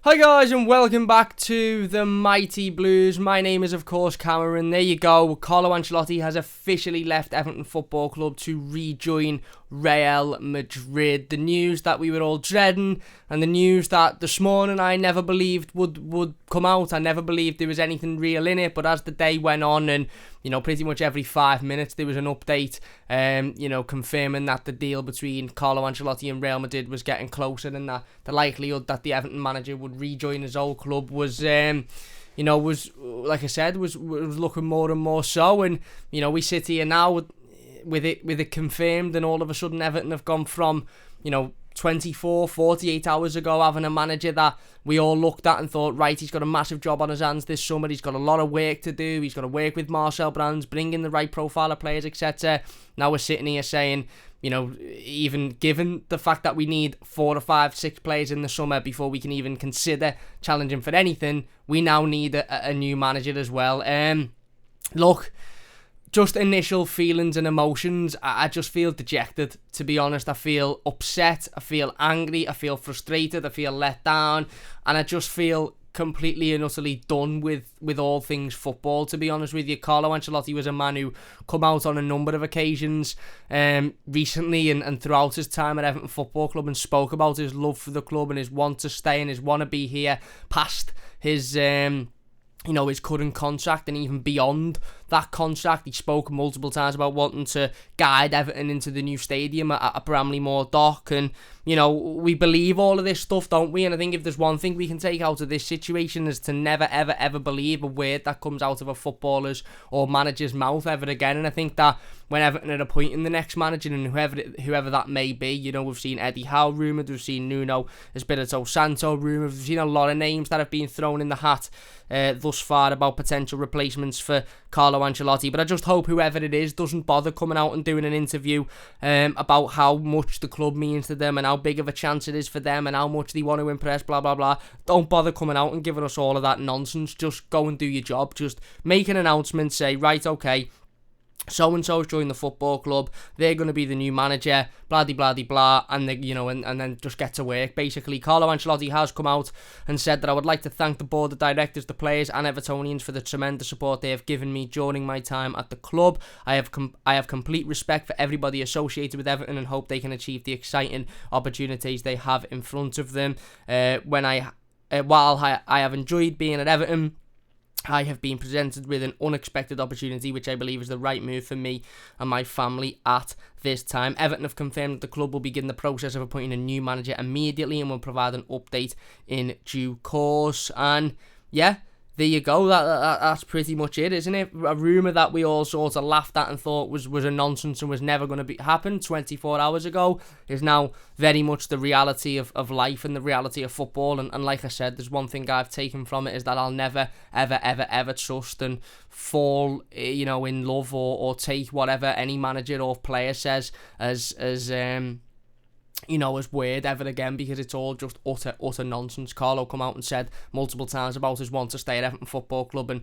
Hi guys and welcome back to the Mighty Blues. My name is of course Cameron. There you go. Carlo Ancelotti has officially left Everton Football Club to rejoin Real Madrid. The news that we were all dreading and the news that this morning I never believed would come out. I never believed there was anything real in it, but as the day went on and pretty much every 5 minutes there was an update confirming that the deal between Carlo Ancelotti and Real Madrid was getting closer and that the likelihood that the Everton manager would rejoin his old club was like I said, was looking more and more so. And we sit here now with it confirmed, and all of a sudden Everton have gone from 24, 48 hours ago having a manager that we all looked at and thought, right, he's got a massive job on his hands this summer, he's got a lot of work to do, he's got to work with Marcel Brands, bring in the right profile of players, etc. Now we're sitting here saying, even given the fact that we need 4 or 5, 6 players in the summer before we can even consider challenging for anything, we now need a new manager as well. Look, just initial feelings and emotions, I just feel dejected, to be honest. I feel upset, I feel angry, I feel frustrated, I feel let down, and I just feel completely and utterly done with all things football, to be honest with you. Carlo Ancelotti was a man who come out on a number of occasions recently and throughout his time at Everton Football Club and spoke about his love for the club and his want to stay and his want to be here past his his current contract and even beyond that contract. He spoke multiple times about wanting to guide Everton into the new stadium at Bramley Moor Dock, and we believe all of this stuff, don't we? And I think if there's one thing we can take out of this situation is to never ever ever believe a word that comes out of a footballer's or manager's mouth ever again. And I think that when Everton are appointing the next manager, and whoever that may be, we've seen Eddie Howe rumoured, we've seen Nuno Espirito Santo rumoured, we've seen a lot of names that have been thrown in the hat thus far about potential replacements for Carlo Ancelotti. But I just hope whoever it is doesn't bother coming out and doing an interview about how much the club means to them and how big of a chance it is for them and how much they want to impress, blah blah blah. Don't bother coming out and giving us all of that nonsense. Just go and do your job. Just make an announcement, say, right, okay, so-and-so's joined the football club, they're going to be the new manager, blah-de-blah-de-blah, and and then just get to work, basically. Carlo Ancelotti has come out and said that I would like to thank the board of directors, the players and Evertonians for the tremendous support they have given me during my time at the club. I have complete respect for everybody associated with Everton and hope they can achieve the exciting opportunities they have in front of them. While I have enjoyed being at Everton, I have been presented with an unexpected opportunity which I believe is the right move for me and my family at this time. Everton have confirmed that the club will begin the process of appointing a new manager immediately and will provide an update in due course. And yeah, there you go. That's pretty much it, isn't it? A rumour that we all sort of laughed at and thought was a nonsense and was never going to happen 24 hours ago is now very much the reality of life and the reality of football. And like I said, there's one thing I've taken from it is that I'll never, ever, ever, ever trust and fall, in love or take whatever any manager or player says as word ever again, because it's all just utter nonsense. Carlo come out and said multiple times about his want to stay at Everton Football Club, and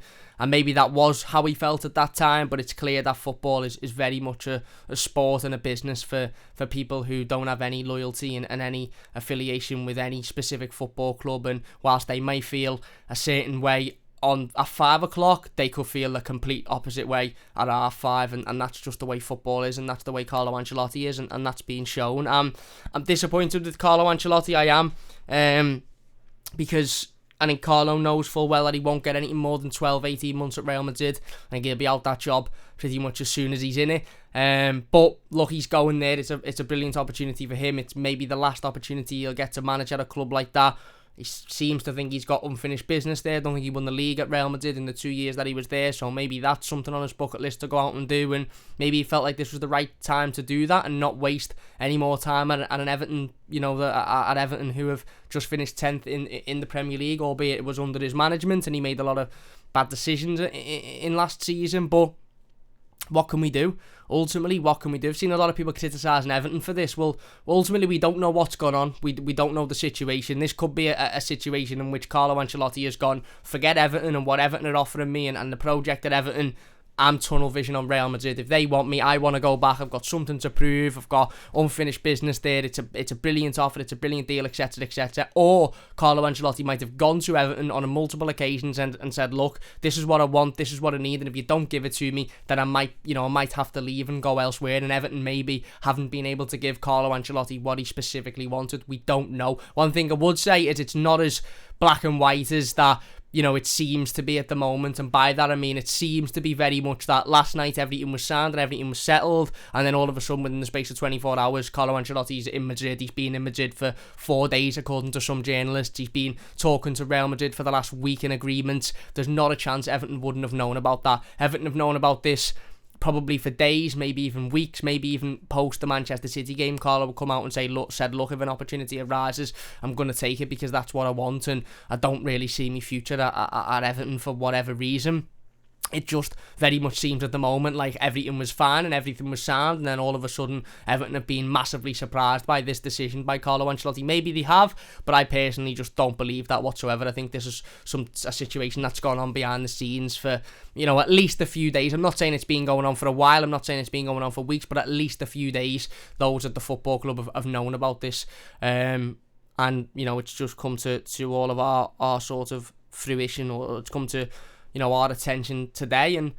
maybe that was how he felt at that time, but it's clear that football is very much a sport and a business for people who don't have any loyalty and any affiliation with any specific football club. And whilst they may feel a certain way at 5 o'clock, they could feel the complete opposite way at R5, and that's just the way football is, and that's the way Carlo Ancelotti is, and that's being shown. I'm disappointed with Carlo Ancelotti, I am, because I think Carlo knows full well that he won't get anything more than 12, 18 months at Real Madrid. I think he'll be out that job pretty much as soon as he's in it. But look, he's going there. It's a brilliant opportunity for him. It's maybe the last opportunity he'll get to manage at a club like that. He seems to think he's got unfinished business there. I don't think he won the league at Real Madrid in the 2 years that he was there, so maybe that's something on his bucket list to go out and do, and maybe he felt like this was the right time to do that and not waste any more time at an Everton, at Everton, who have just finished 10th in the Premier League, albeit it was under his management and he made a lot of bad decisions in last season. But what can we do? Ultimately, what can we do? I've seen a lot of people criticising Everton for this. Well, ultimately, we don't know what's gone on. We don't know the situation. This could be a situation in which Carlo Ancelotti has gone, forget Everton and what Everton are offering me and the project at Everton. I'm tunnel vision on Real Madrid. If they want me, I want to go back. I've got something to prove. I've got unfinished business there. It's a brilliant offer. It's a brilliant deal, etc., etc. Or Carlo Ancelotti might have gone to Everton on multiple occasions and said, look, this is what I want. This is what I need. And if you don't give it to me, then I might have to leave and go elsewhere. And Everton maybe haven't been able to give Carlo Ancelotti what he specifically wanted. We don't know. One thing I would say is it's not as black and white as that, it seems to be at the moment. And by that I mean it seems to be very much that last night everything was signed and everything was settled, and then all of a sudden within the space of 24 hours Carlo Ancelotti's in Madrid. He's been in Madrid for 4 days according to some journalists. He's been talking to Real Madrid for the last week in agreements. There's not a chance Everton wouldn't have known about that. Everton have known about this probably for days, maybe even weeks, maybe even post the Manchester City game. Carlo will come out and look, if an opportunity arises, I'm going to take it because that's what I want, and I don't really see my future at Everton for whatever reason. It just very much seems at the moment like everything was fine and everything was sound, and then all of a sudden Everton have been massively surprised by this decision by Carlo Ancelotti. Maybe they have, but I personally just don't believe that whatsoever. I think this is a situation that's gone on behind the scenes for, at least a few days. I'm not saying it's been going on for a while, I'm not saying it's been going on for weeks, but at least a few days those at the football club have known about this. And, it's just come to all of our sort of fruition, or it's come to our attention today. And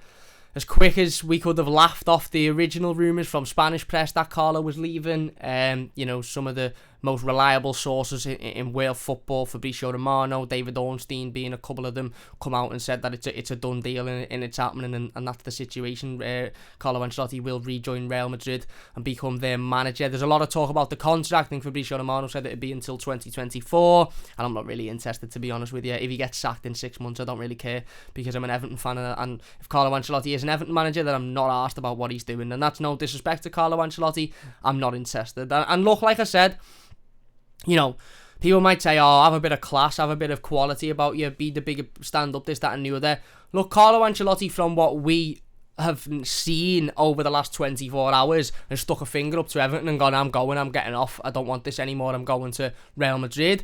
as quick as we could have laughed off the original rumours from Spanish press that Carlo was leaving, some of the most reliable sources in world football, Fabrizio Romano, David Ornstein being a couple of them, come out and said that it's a done deal and it's happening, and that's the situation. Carlo Ancelotti will rejoin Real Madrid and become their manager. There's a lot of talk about the contract. I think Fabrizio Romano said it'd be until 2024, and I'm not really interested, to be honest with you. If he gets sacked in 6 months, I don't really care, because I'm an Everton fan, and if Carlo Ancelotti is an Everton manager, then I'm not asked about what he's doing, and that's no disrespect to Carlo Ancelotti. I'm not interested. And look, like I said, people might say, have a bit of class, have a bit of quality about you, be the bigger, stand up, this, that and the other. Look, Carlo Ancelotti, from what we have seen over the last 24 hours, has stuck a finger up to Everton and gone, I'm getting off, I don't want this anymore, I'm going to Real Madrid.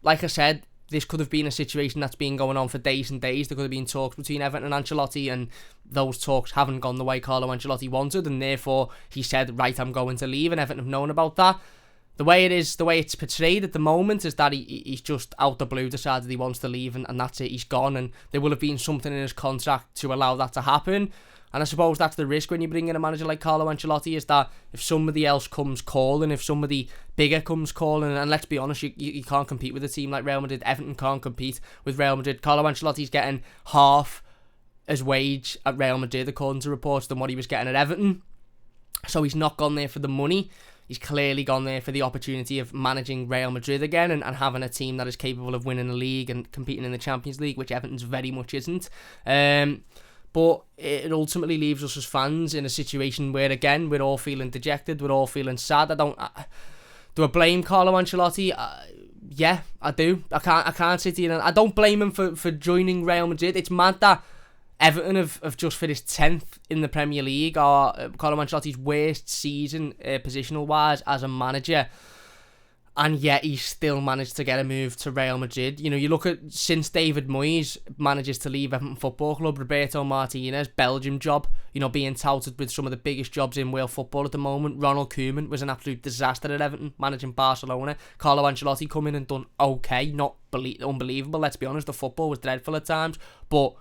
Like I said, this could have been a situation that's been going on for days and days. There could have been talks between Everton and Ancelotti, and those talks haven't gone the way Carlo Ancelotti wanted, and therefore he said, right, I'm going to leave, and Everton have known about that. The way it's portrayed at the moment is that he's just out the blue decided he wants to leave, and that's it, he's gone, and there will have been something in his contract to allow that to happen. And I suppose that's the risk when you bring in a manager like Carlo Ancelotti, is that if somebody else comes calling, if somebody bigger comes calling, and let's be honest, you can't compete with a team like Real Madrid. Everton can't compete with Real Madrid. Carlo Ancelotti's getting half his wage at Real Madrid, according to reports, than what he was getting at Everton. So he's not gone there for the money. He's clearly gone there for the opportunity of managing Real Madrid again, and having a team that is capable of winning the league and competing in the Champions League, which Everton's very much isn't. But it ultimately leaves us as fans in a situation where, again, we're all feeling dejected, we're all feeling sad. Do I blame Carlo Ancelotti? Yeah, I do. I can't sit here and I don't blame him for joining Real Madrid. It's mad that Everton have just finished 10th in the Premier League, or Carlo Ancelotti's worst season positional wise as a manager, and yet he's still managed to get a move to Real Madrid. You look at, since David Moyes manages to leave Everton Football Club, Roberto Martinez, Belgium job, being touted with some of the biggest jobs in world football at the moment. Ronald Koeman was an absolute disaster at Everton, managing Barcelona. Carlo Ancelotti come in and done okay, not unbelievable, let's be honest. The football was dreadful at times, but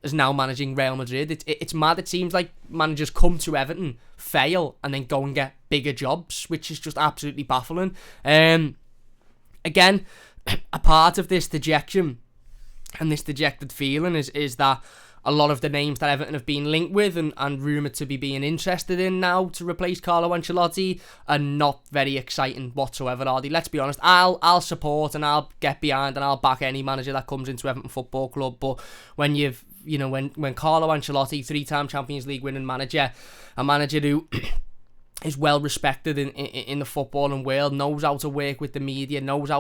is now managing Real Madrid. It's mad. It seems like managers come to Everton, fail, and then go and get bigger jobs, which is just absolutely baffling. Again, a part of this dejection and this dejected feeling is that a lot of the names that Everton have been linked with and rumoured to be being interested in now to replace Carlo Ancelotti are not very exciting whatsoever, are they? Let's be honest. I'll support and I'll get behind and I'll back any manager that comes into Everton Football Club, but when when Carlo Ancelotti, 3-time Champions League winning manager, a manager who is well respected in the footballing world, knows how to work with the media, knows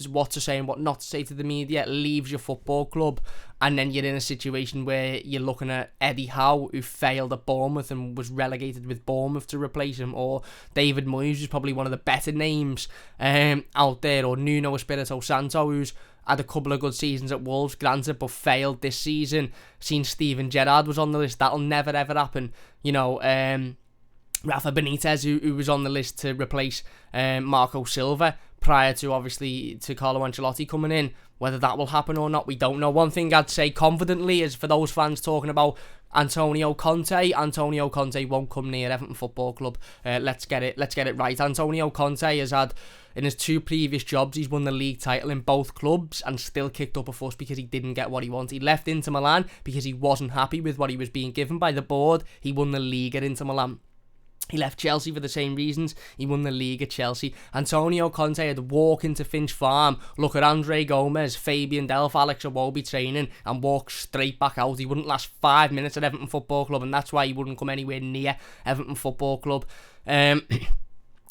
what to say and what not to say to the media, leaves your football club, and then you're in a situation where you're looking at Eddie Howe, who failed at Bournemouth and was relegated with Bournemouth to replace him, or David Moyes, who's probably one of the better names out there, or Nuno Espirito Santo, who's had a couple of good seasons at Wolves, granted, but failed this season. Seen Steven Gerrard was on the list. That'll never ever happen. Rafa Benitez, who was on the list to replace Marco Silva prior to, obviously, to Carlo Ancelotti coming in. Whether that will happen or not, we don't know. One thing I'd say confidently is, for those fans talking about Antonio Conte won't come near Everton Football Club. Let's get it right. Antonio Conte has had, in his 2 previous jobs, he's won the league title in both clubs and still kicked up a fuss because he didn't get what he wanted. He left Inter Milan because he wasn't happy with what he was being given by the board. He won the league at Inter Milan. He left Chelsea for the same reasons. He won the league at Chelsea. Antonio Conte had to walk into Finch Farm, look at Andre Gomez, Fabian Delph, Alex Iwobi training, and walk straight back out. He wouldn't last 5 minutes at Everton Football Club, and that's why he wouldn't come anywhere near Everton Football Club.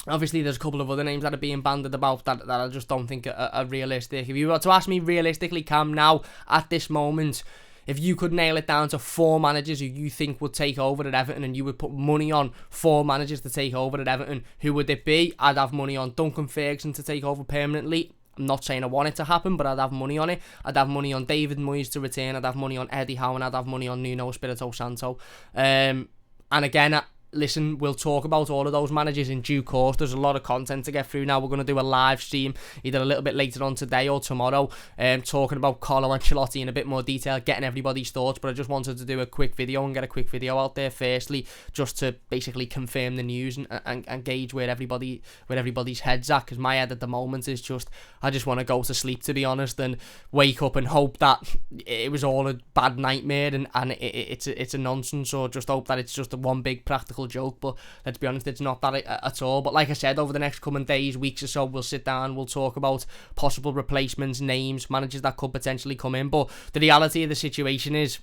Obviously, there's a couple of other names that are being bandied about that I just don't think are realistic. If you were to ask me realistically, Cam, now, at this moment, if you could nail it down to 4 managers who you think would take over at Everton, and you would put money on 4 managers to take over at Everton, who would it be? I'd have money on Duncan Ferguson to take over permanently. I'm not saying I want it to happen, but I'd have money on it. I'd have money on David Moyes to return. I'd have money on Eddie Howe, and I'd have money on Nuno Espirito Santo. And again, listen, we'll talk about all of those managers in due course. There's a lot of content to get through now. We're going to do a live stream either a little bit later on today or tomorrow, talking about Carlo Ancelotti in a bit more detail, getting everybody's thoughts. But I just wanted to do a quick video and get a quick video out there firstly, just to basically confirm the news and gauge where everybody's head's at, because my head at the moment is just, I just want to go to sleep, to be honest, and wake up and hope that it was all a bad nightmare and it's a nonsense, or just hope that it's just a one big practical joke. But let's be honest, it's not that at all. But like I said, over the next coming days, weeks or so, we'll sit down, we'll talk about possible replacements, names, managers that could potentially come in. But the reality of the situation is,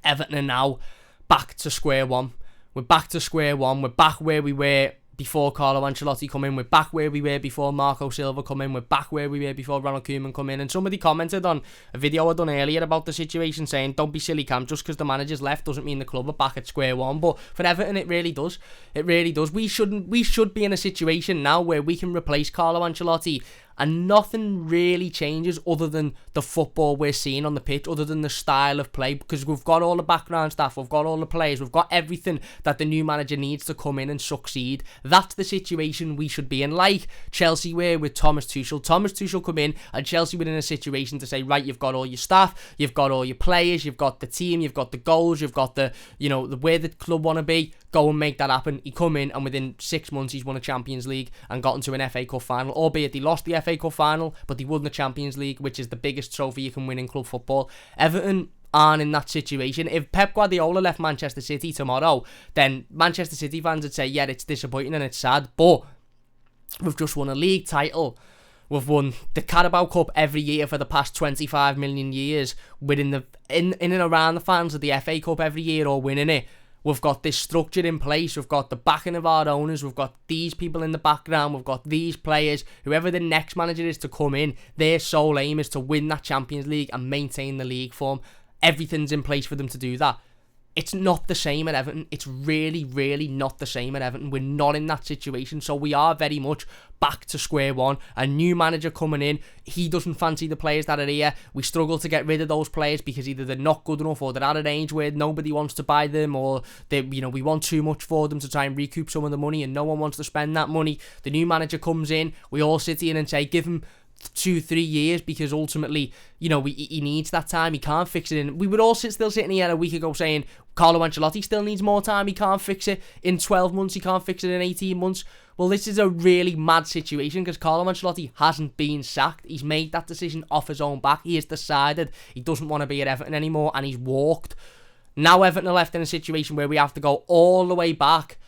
Everton are now back to square one. We're back to square one. We're back where we were before Carlo Ancelotti come in. We're back where we were before Marco Silva come in. We're back where we were before Ronald Koeman come in. And somebody commented on a video I done earlier about the situation, saying, don't be silly, Cam, just because the manager's left doesn't mean the club are back at square one. But for Everton, it really does. It really does. We should be in a situation now where we can replace Carlo Ancelotti and nothing really changes other than the football we're seeing on the pitch, other than the style of play, because we've got all the background staff, we've got all the players, we've got everything that the new manager needs to come in and succeed. That's the situation we should be in, like Chelsea were with Thomas Tuchel. Thomas Tuchel come in and Chelsea were in a situation to say, right, you've got all your staff, you've got all your players, you've got the team, you've got the goals, you've got the where the club want to be, go and make that happen. He come in and within 6 months he's won a Champions League and got into an FA Cup final, albeit he lost the FA Cup final, but he won the Champions League, which is the biggest trophy you can win in club football. Everton aren't in that situation. If Pep Guardiola left Manchester City tomorrow, then Manchester City fans would say, yeah, it's disappointing and it's sad, but we've just won a league title. We've won the Carabao Cup every year for the past 25 million years. We're in and around the fans of the FA Cup every year, or winning it. We've got this structure in place. We've got the backing of our owners. We've got these people in the background. We've got these players. Whoever the next manager is to come in, their sole aim is to win that Champions League and maintain the league form. Everything's in place for them to do that. It's not the same at Everton. It's really, really not the same at Everton. We're not in that situation. So we are very much back to square one. A new manager coming in. He doesn't fancy the players that are here. We struggle to get rid of those players because either they're not good enough, or they're at an age where nobody wants to buy them, or we want too much for them to try and recoup some of the money and no one wants to spend that money. The new manager comes in. We all sit here and say, give him 2-3 years, because ultimately, he needs that time. He can't fix it in. We would all still sitting here a week ago saying Carlo Ancelotti still needs more time. He can't fix it in 12 months. He can't fix it in 18 months. Well, this is a really mad situation because Carlo Ancelotti hasn't been sacked. He's made that decision off his own back. He has decided he doesn't want to be at Everton anymore, and he's walked. Now Everton are left in a situation where we have to go all the way back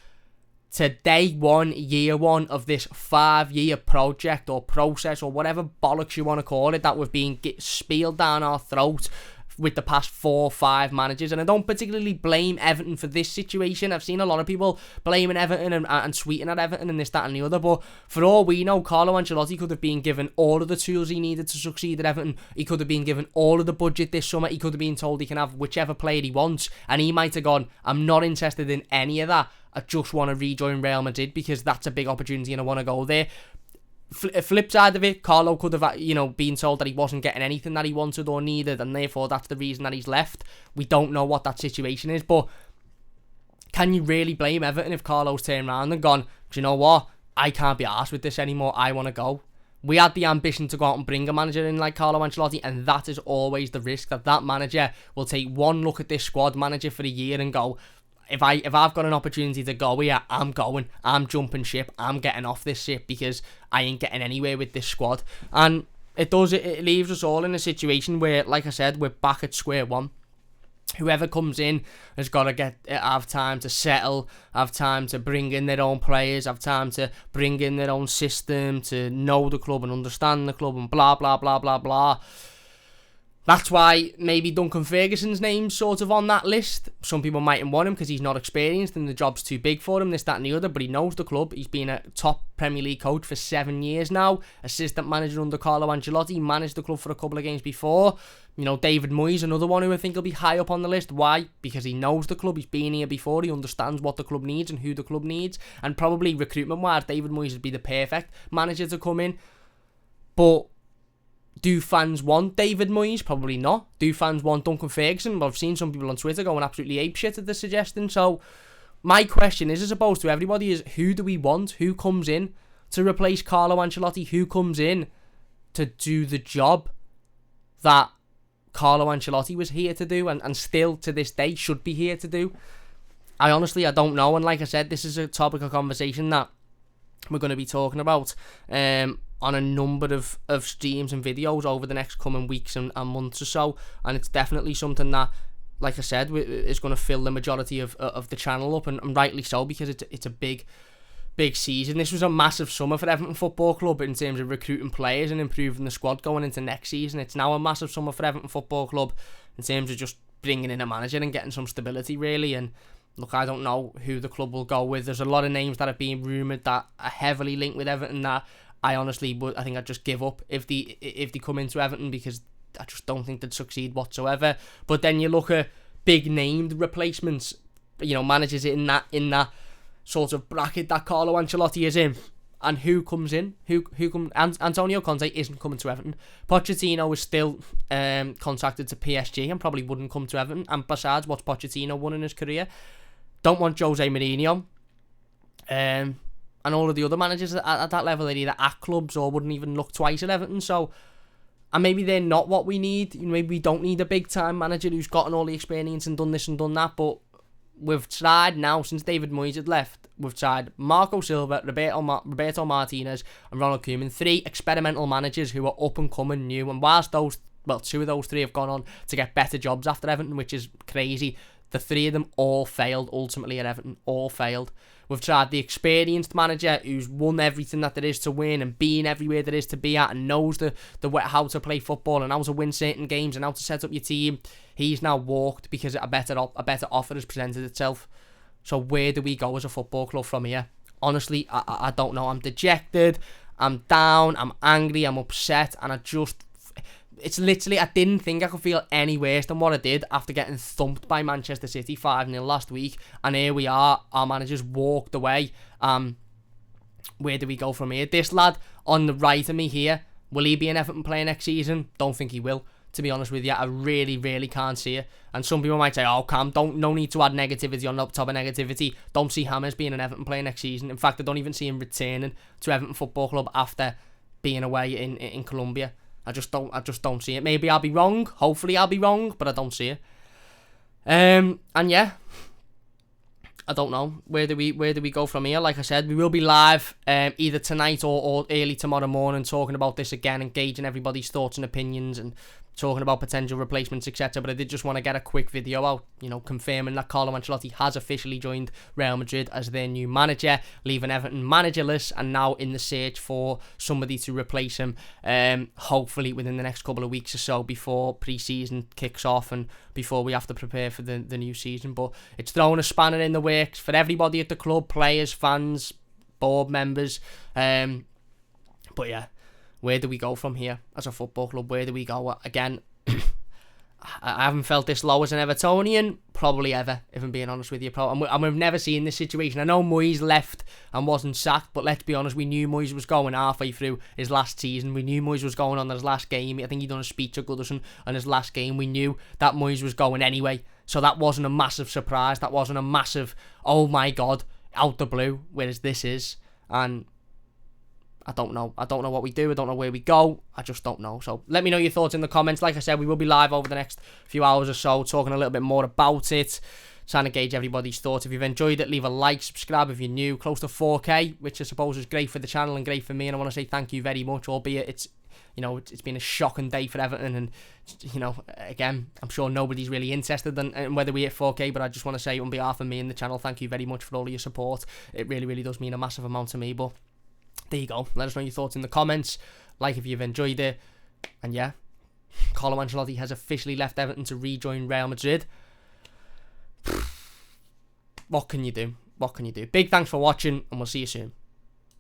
to day one, year one of this 5-year project or process or whatever bollocks you want to call it that we've been spilled down our throat with the past 4 or 5 managers, and I don't particularly blame Everton for this situation. I've seen a lot of people blaming Everton and tweeting at Everton and this, that and the other, but for all we know, Carlo Ancelotti could have been given all of the tools he needed to succeed at Everton. He could have been given all of the budget this summer. He could have been told he can have whichever player he wants, and he might have gone, I'm not interested in any of that. I just want to rejoin Real Madrid because that's a big opportunity and I want to go there. Flip side of it, Carlo could have, been told that he wasn't getting anything that he wanted or needed, and therefore that's the reason that he's left. We don't know what that situation is, but can you really blame Everton if Carlo's turned around and gone, do you know what? I can't be arsed with this anymore. I want to go. We had the ambition to go out and bring a manager in like Carlo Ancelotti, and that is always the risk, that manager will take one look at this squad manager for a year and go, if I've got an opportunity to go here, I'm going. I'm jumping ship. I'm getting off this ship because I ain't getting anywhere with this squad. And it leaves us all in a situation where, like I said, we're back at square one. Whoever comes in has got to have time to settle, have time to bring in their own players, have time to bring in their own system, to know the club and understand the club and blah, blah, blah, blah, blah. That's why maybe Duncan Ferguson's name's sort of on that list. Some people mightn't want him because he's not experienced and the job's too big for him, this, that and the other, but he knows the club. He's been a top Premier League coach for 7 years now, assistant manager under Carlo Ancelotti, managed the club for a couple of games before. David Moyes, another one who I think will be high up on the list. Why? Because he knows the club, he's been here before, he understands what the club needs and who the club needs, and probably recruitment-wise, David Moyes would be the perfect manager to come in. But do fans want David Moyes? Probably not. Do fans want Duncan Ferguson? Well, I've seen some people on Twitter going absolutely apeshit at the suggestion. So my question is, as opposed to everybody, is who do we want? Who comes in to replace Carlo Ancelotti? Who comes in to do the job that Carlo Ancelotti was here to do and still to this day should be here to do? I don't know. And like I said, this is a topic of conversation that we're going to be talking about on a number of streams and videos over the next coming weeks and months or so, and it's definitely something that, like I said, is going to fill the majority of the channel up, and rightly so, because it's a big season. This was a massive summer for Everton Football Club in terms of recruiting players and improving the squad going into next season. It's now a massive summer for Everton Football Club in terms of just bringing in a manager and getting some stability, really. And look, I don't know who the club will go with. There's a lot of names that are being rumoured that are heavily linked with Everton that I think I'd just give up if they come into Everton, because I just don't think they'd succeed whatsoever. But then you look at big named replacements, managers in that sort of bracket that Carlo Ancelotti is in, and who comes in? Antonio Conte isn't coming to Everton. Pochettino is still contracted to PSG and probably wouldn't come to Everton. And besides, what's Pochettino won in his career? Don't want Jose Mourinho. And all of the other managers at that level are either at clubs or wouldn't even look twice at Everton. So, and maybe they're not what we need. Maybe we don't need a big time manager who's gotten all the experience and done this and done that. But we've tried now, since David Moyes had left, we've tried Marco Silva, Roberto Martinez and Ronald Koeman, 3 experimental managers who are up and coming new. And whilst 2 of those 3 have gone on to get better jobs after Everton, which is crazy, the 3 of them all failed ultimately at Everton, all failed. We've tried the experienced manager who's won everything that there is to win and been everywhere there is to be at and knows the how to play football and how to win certain games and how to set up your team. He's now walked because a better offer has presented itself. So where do we go as a football club from here? Honestly, I don't know. I'm dejected, I'm down, I'm angry, I'm upset, and it's literally, I didn't think I could feel any worse than what I did after getting thumped by Manchester City 5-0 last week. And here we are, our manager's walked away. Where do we go from here? This lad on the right of me here, will he be an Everton player next season? Don't think he will, to be honest with you. I really, really can't see it. And some people might say, oh, Cam, no need to add negativity on top of negativity. Don't see Hammers being an Everton player next season. In fact, I don't even see him returning to Everton Football Club after being away in Colombia. I just don't see it. Maybe I'll be wrong. Hopefully I'll be wrong, but I don't see it. And yeah, I don't know. Where do we go from here? Like I said, we will be live either tonight or early tomorrow morning, talking about this again, engaging everybody's thoughts and opinions, and talking about potential replacements, etc. But I did just want to get a quick video out, confirming that Carlo Ancelotti has officially joined Real Madrid as their new manager, leaving Everton managerless and now in the search for somebody to replace him, hopefully within the next couple of weeks or so before pre-season kicks off and before we have to prepare for the new season. But it's throwing a spanner in the works for everybody at the club, players, fans, board members. But yeah, where do we go from here as a football club? Where do we go? Again, I haven't felt this low as an Evertonian probably ever, if I'm being honest with you. And we've never seen this situation. I know Moyes left and wasn't sacked, but let's be honest, we knew Moyes was going halfway through his last season. We knew Moyes was going on his last game. I think he'd done a speech at Goodison on his last game. We knew that Moyes was going anyway. So that wasn't a massive surprise. That wasn't a massive, oh my God, out the blue, whereas this is. And I don't know. I don't know what we do. I don't know where we go. I just don't know. So let me know your thoughts in the comments. Like I said, we will be live over the next few hours or so, talking a little bit more about it, trying to gauge everybody's thoughts. If you've enjoyed it, leave a like, subscribe if you're new. Close to 4K, which I suppose is great for the channel and great for me. And I want to say thank you very much, albeit it's been a shocking day for Everton. And, again, I'm sure nobody's really interested in whether we hit 4K, but I just want to say on behalf of me and the channel, thank you very much for all of your support. It really, really does mean a massive amount to me. But there you go. Let us know your thoughts in the comments. Like if you've enjoyed it. And yeah, Carlo Ancelotti has officially left Everton to rejoin Real Madrid. What can you do? What can you do? Big thanks for watching, and we'll see you soon.